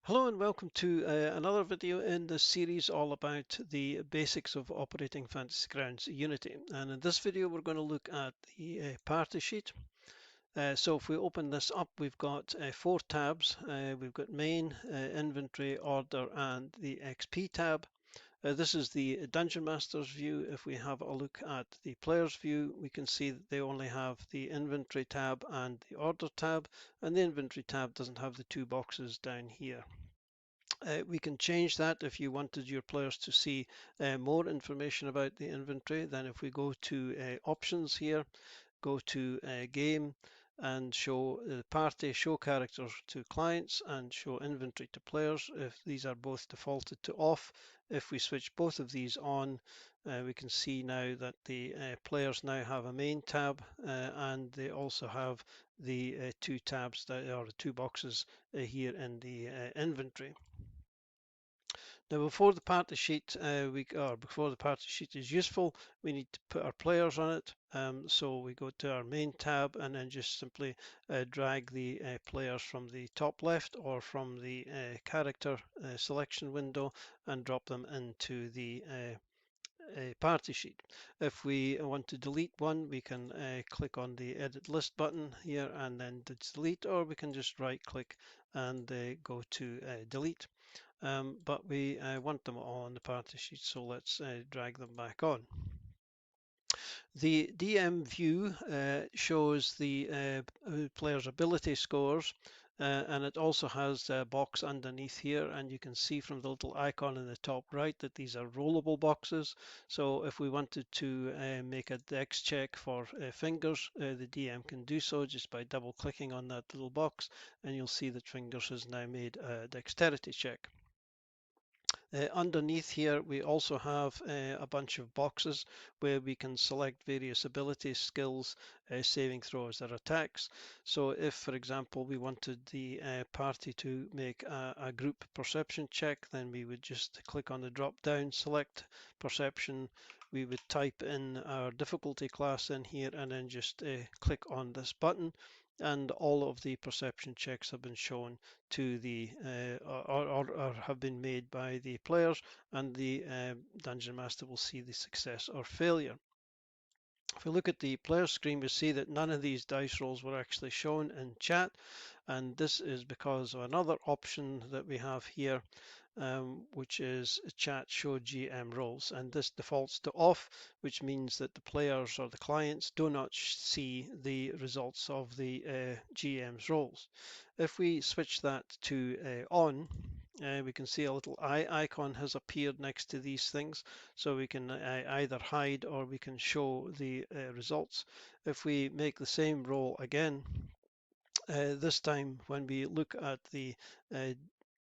Hello and welcome to another video in this series all about the basics of operating Fantasy Grounds Unity. And in this video we're going to look at the party sheet. So if we open this up, we've got four tabs. We've got main, inventory, order, and the XP tab. This is the Dungeon Master's view. If we have a look at the player's view, we can see that they only have the inventory tab and the order tab, and the inventory tab doesn't have the two boxes down here. We can change that if you wanted your players to see more information about the inventory. Then if we go to options here, go to game and show the party, show characters to clients and show inventory to players. If these are both defaulted to off, if we switch both of these on, we can see now that the players now have a main tab and they also have the two tabs that are the two boxes here in the inventory. Now, before the party sheet, before the party sheet is useful, we need to put our players on it. So we go to our main tab and then just simply drag the players from the top left or from the character selection window and drop them into the party sheet. If we want to delete one, we can click on the edit list button here and then delete, or we can just right click and go to delete. But we want them all on the party sheet, so let's drag them back on. The DM view shows the player's ability scores, and it also has a box underneath here, and you can see from the little icon in the top right that these are rollable boxes. So if we wanted to make a dex check for fingers, the DM can do so just by double clicking on that little box, and you'll see that fingers has now made a dexterity check. Underneath here, we also have a bunch of boxes where we can select various abilities, skills, saving throws, or attacks. So if, for example, we wanted the party to make a group perception check, then we would just click on the drop down, select perception. We would type in our difficulty class in here and then just click on this button, and all of the perception checks have been shown to the or have been made by the players, and the Dungeon Master will see the success or failure. If we look at the player screen, we see that none of these dice rolls were actually shown in chat, and this is because of another option that we have here, which is chat show GM roles, and this defaults to off, which means that the players or the clients do not see the results of the GM's roles. If we switch that to on, we can see a little eye icon has appeared next to these things, so we can either hide or we can show the results. If we make the same roll again, this time when we look at the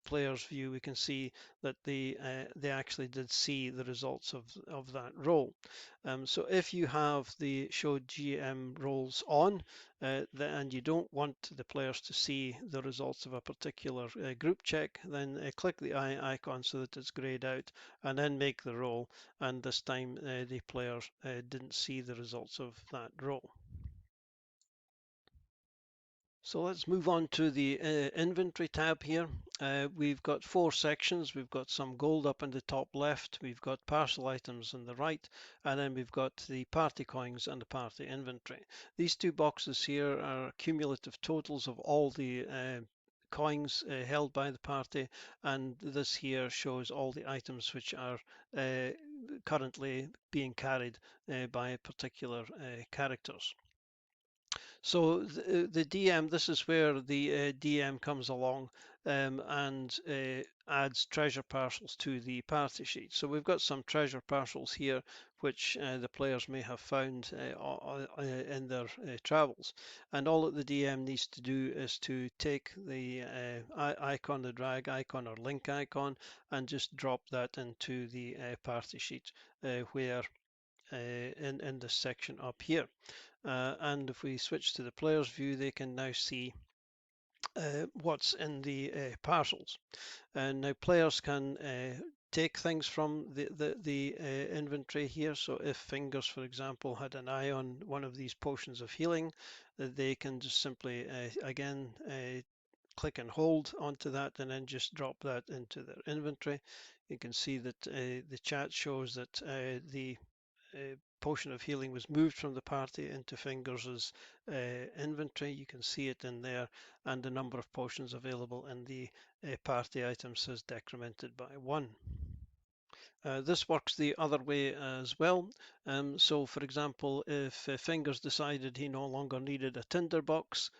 player's view, we can see that they actually did see the results of that roll. So if you have the show GM roles on and you don't want the players to see the results of a particular group check, then click the eye icon so that it's grayed out and then make the roll, and this time the players didn't see the results of that roll. So let's move on to the inventory tab here. We've got four sections. We've got some gold up in the top left, we've got parcel items on the right, and then we've got the party coins and the party inventory. These two boxes here are cumulative totals of all the coins held by the party, and this here shows all the items which are currently being carried by particular characters. So the DM, this is where the DM comes along and adds treasure parcels to the party sheet. So we've got some treasure parcels here which the players may have found in their travels. And all that the DM needs to do is to take the icon, the drag icon or link icon, and just drop that into the party sheet where in this section up here. And if we switch to the player's view, they can now see what's in the parcels. And now players can take things from the inventory here. So if Fingers, for example, had an eye on one of these potions of healing, they can just simply again click and hold onto that and then just drop that into their inventory. You can see that the chat shows that the potion of healing was moved from the party into Fingers' inventory. You can see it in there, and the number of potions available in the party items has decremented by 1. This works the other way as well. So for example, if Fingers decided he no longer needed a tinderbox,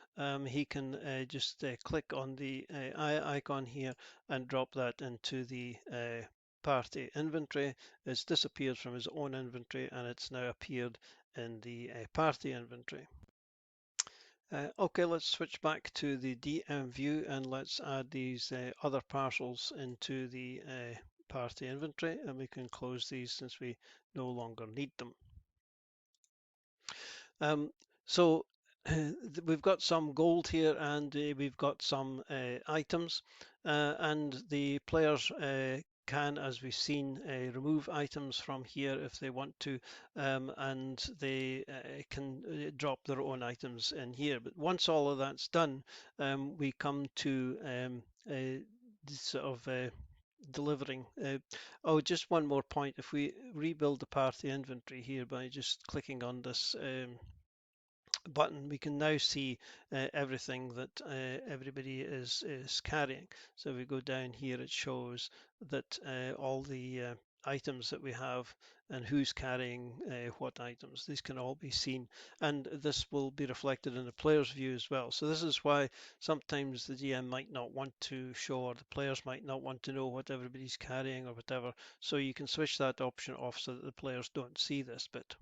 he can just click on the eye icon here and drop that into the party inventory. It's disappeared from his own inventory and it's now appeared in the party inventory. Okay, let's switch back to the DM view and let's add these other parcels into the party inventory, and we can close these since we no longer need them. So we've got some gold here and we've got some items, and the players can, as we've seen, remove items from here if they want to, and they can drop their own items in here. But once all of that's done, we come to sort of delivering. Oh, just one more point. If we rebuild the party inventory here by just clicking on this button, we can now see everything that everybody is carrying. So if we go down here, it shows that all the items that we have and who's carrying what items. These can all be seen, and this will be reflected in the player's view as well. So this is why sometimes the GM might not want to show, or the players might not want to know what everybody's carrying or whatever. So you can switch that option off so that the players don't see this bit.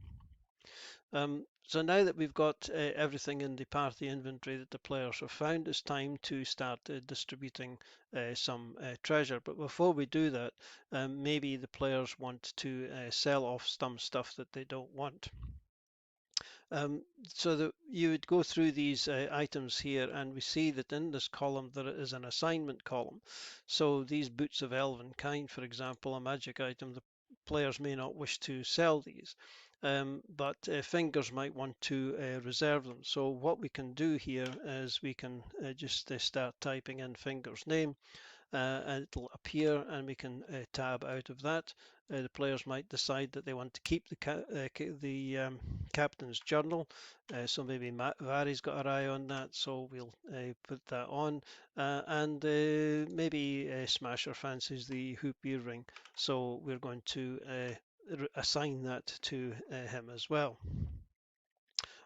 So now that we've got everything in the party inventory that the players have found, it's time to start distributing some treasure. But before we do that, maybe the players want to sell off some stuff that they don't want. So that you would go through these items here, and we see that in this column there is an assignment column. So these boots of elven kind, for example, a magic item, the players may not wish to sell these. But Fingers might want to reserve them. So what we can do here is we can just start typing in Fingers' name, and it'll appear, and we can tab out of that. The players might decide that they want to keep the captain's journal, so maybe Vari's got an eye on that, so we'll put that on, and maybe Smasher fancies the hoop earring, so we're going to assign that to him as well.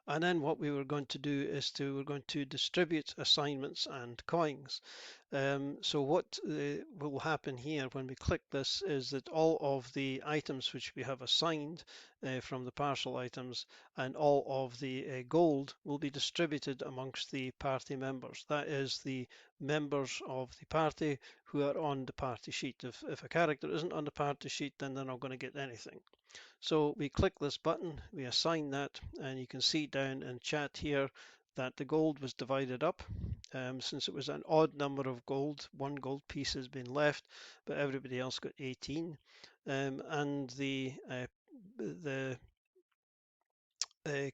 And then what we were going to do is we're going to distribute assignments and coins. So what will happen here when we click this is that all of the items which we have assigned from the partial items and all of the gold will be distributed amongst the party members. That is the members of the party who are on the party sheet. If a character isn't on the party sheet, then they're not going to get anything. So we click this button, we assign that, and you can see down in chat here that the gold was divided up. Since it was an odd number of gold, 1 gold piece has been left, but everybody else got 18. And the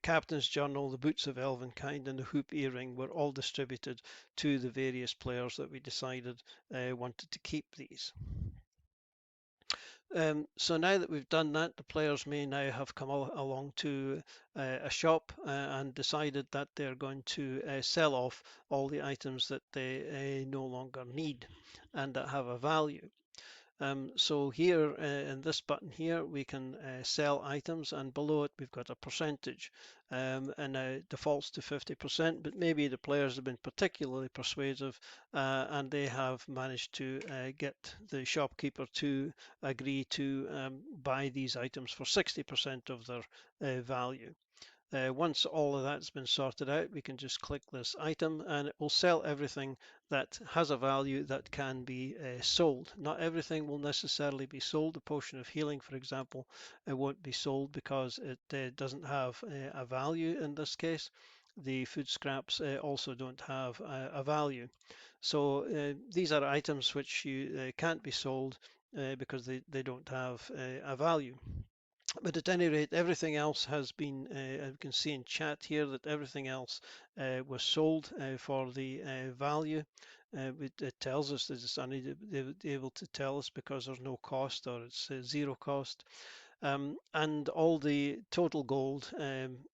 Captain's Journal, the Boots of Elven Kind, and the Hoop Earring were all distributed to the various players that we decided wanted to keep these. So now that we've done that, the players may now have come along to a shop and decided that they're going to sell off all the items that they no longer need and that have a value. So here in this button here, we can sell items, and below it we've got a percentage, and it defaults to 50%, but maybe the players have been particularly persuasive and they have managed to get the shopkeeper to agree to buy these items for 60% of their value. Once all of that's been sorted out, we can just click this item and it will sell everything that has a value that can be sold. Not everything will necessarily be sold. The potion of healing, for example, it won't be sold because it doesn't have a value in this case. The food scraps also don't have a value. So these are items which you can't be sold because they don't have a value. But at any rate, everything else has been, you can see in chat here that everything else was sold for the value. it tells us that it's unable to tell us because there's no cost or it's zero cost. And all the total gold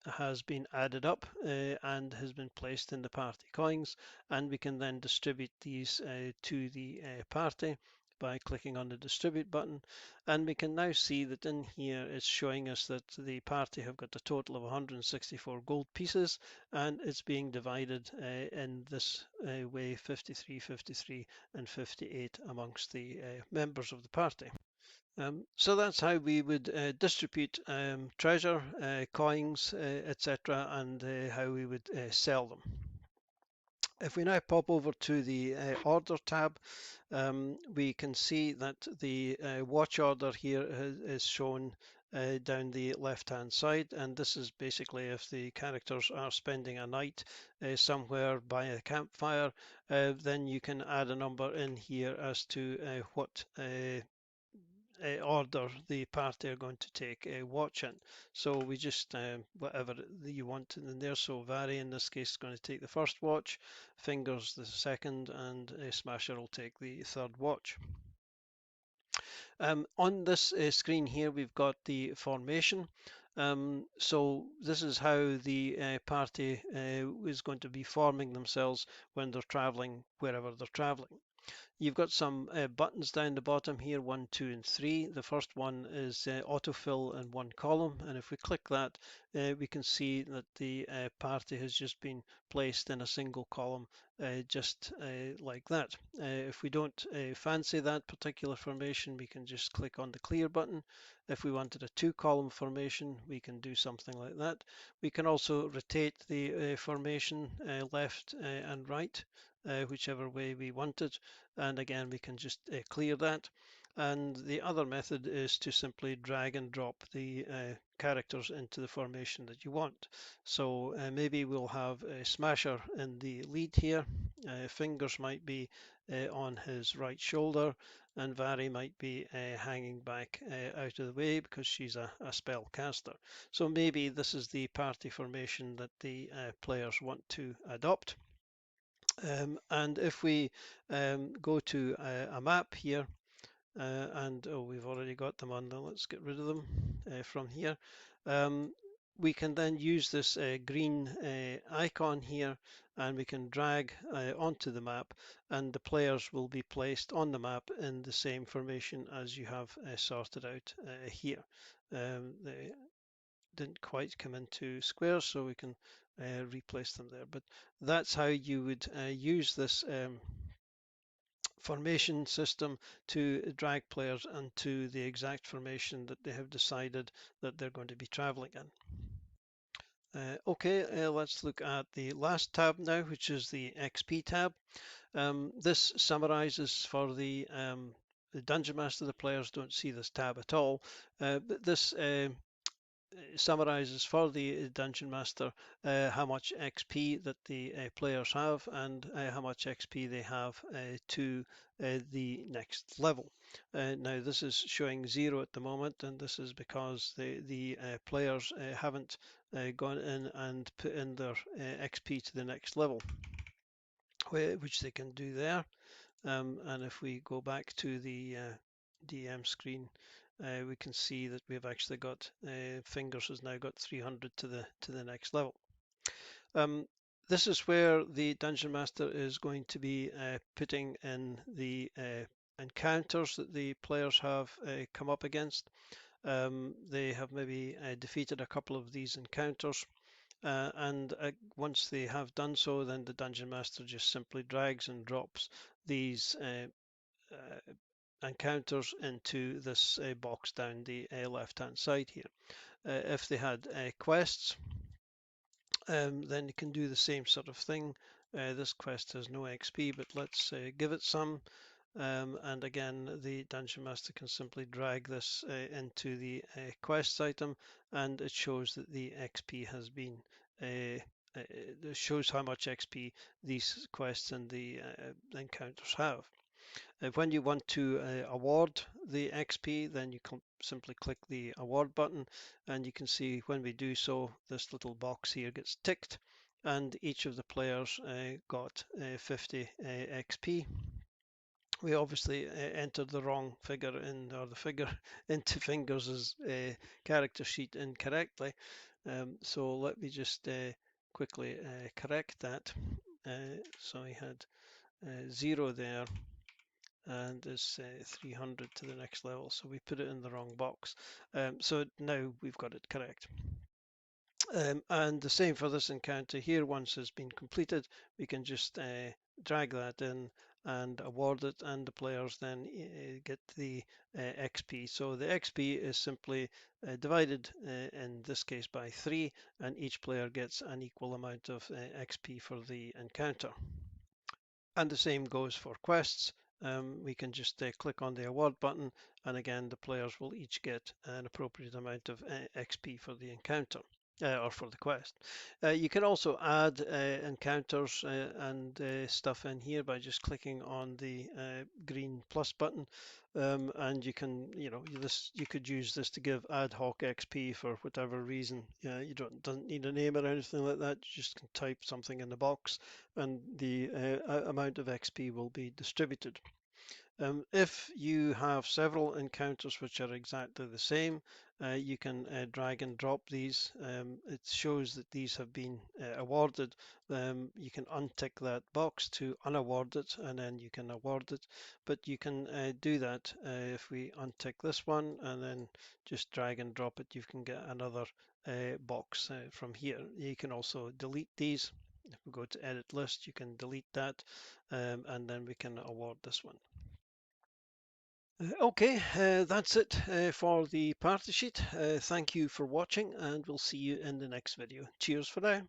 has been added up and has been placed in the party coins, and we can then distribute these to the party by clicking on the distribute button, and we can now see that in here it's showing us that the party have got a total of 164 gold pieces, and it's being divided in this way, 53, 53 and 58 amongst the members of the party. So that's how we would distribute treasure, coins, etc., and how we would sell them. If we now pop over to the order tab, we can see that the watch order here is shown down the left hand side, and this is basically if the characters are spending a night somewhere by a campfire, then you can add a number in here as to what order the party are going to take a watch in. So we just whatever you want in there. So Vary in this case is going to take the first watch, Fingers the second, and Smasher will take the third watch. On this screen here, we've got the formation. So this is how the party is going to be forming themselves when they're traveling wherever they're traveling. You've got some buttons down the bottom here, 1, 2, and 3. The first one is autofill in one column, and if we click that, we can see that the party has just been placed in a single column, just like that. If we don't fancy that particular formation, we can just click on the clear button. If we wanted a two-column formation, we can do something like that. We can also rotate the formation left and right, whichever way we want it, and again we can just clear that. And the other method is to simply drag and drop the characters into the formation that you want. So maybe we'll have a Smasher in the lead here, Fingers might be on his right shoulder, and Vary might be hanging back out of the way because she's a spell caster. So maybe this is the party formation that the players want to adopt. And if we go to a map here, and we've already got them on there, let's get rid of them from here. We can then use this green icon here, and we can drag onto the map, and the players will be placed on the map in the same formation as you have sorted out here. They didn't quite come into squares, so we can replace them there. But that's how you would use this formation system to drag players into the exact formation that they have decided that they're going to be traveling in. Okay, let's look at the last tab now, which is the XP tab. This summarizes for the Dungeon Master. The players don't see this tab at all, but this summarizes for the Dungeon Master how much XP that the players have and how much XP they have to the next level. Now this is showing 0 at the moment, and this is because the players haven't gone in and put in their XP to the next level, which they can do there. And if we go back to the DM screen, we can see that we've actually got Fingers has now got 300 to the next level. This is where the Dungeon Master is going to be putting in the encounters that the players have come up against. They have maybe defeated a couple of these encounters, and once they have done so, then the Dungeon Master just simply drags and drops these encounters into this box down the left hand side here. If they had quests, then you can do the same sort of thing. This quest has no XP, but let's give it some. And again, the Dungeon Master can simply drag this into the quests item, and it shows that the XP has been it shows how much XP these quests and the encounters have. When you want to award the XP, then you can simply click the award button, and you can see when we do so, this little box here gets ticked, and each of the players got 50 XP. We obviously entered the wrong figure in, or the figure into Fingers' character sheet incorrectly. So let me just quickly correct that. So we had 0 there, and it's 300 to the next level, so we put it in the wrong box. So now we've got it correct. And the same for this encounter here. Once it's been completed, we can just drag that in and award it, and the players then get the XP. So the XP is simply divided in this case by 3, and each player gets an equal amount of XP for the encounter. And the same goes for quests. We can just click on the award button, and again the players will each get an appropriate amount of XP for the encounter. Or for the quest. You can also add encounters and stuff in here by just clicking on the green plus button, and you can, you could use this to give ad hoc XP for whatever reason. You doesn't need a name or anything like that. You just can type something in the box, and the amount of XP will be distributed. If you have several encounters which are exactly the same, you can drag and drop these. It shows that these have been awarded. You can untick that box to unaward it, and then you can award it. But you can do that if we untick this one and then just drag and drop it, you can get another box from here. You can also delete these. If we go to edit list, you can delete that, and then we can award this one. Okay, that's it for the party sheet. Thank you for watching, and we'll see you in the next video. Cheers for now.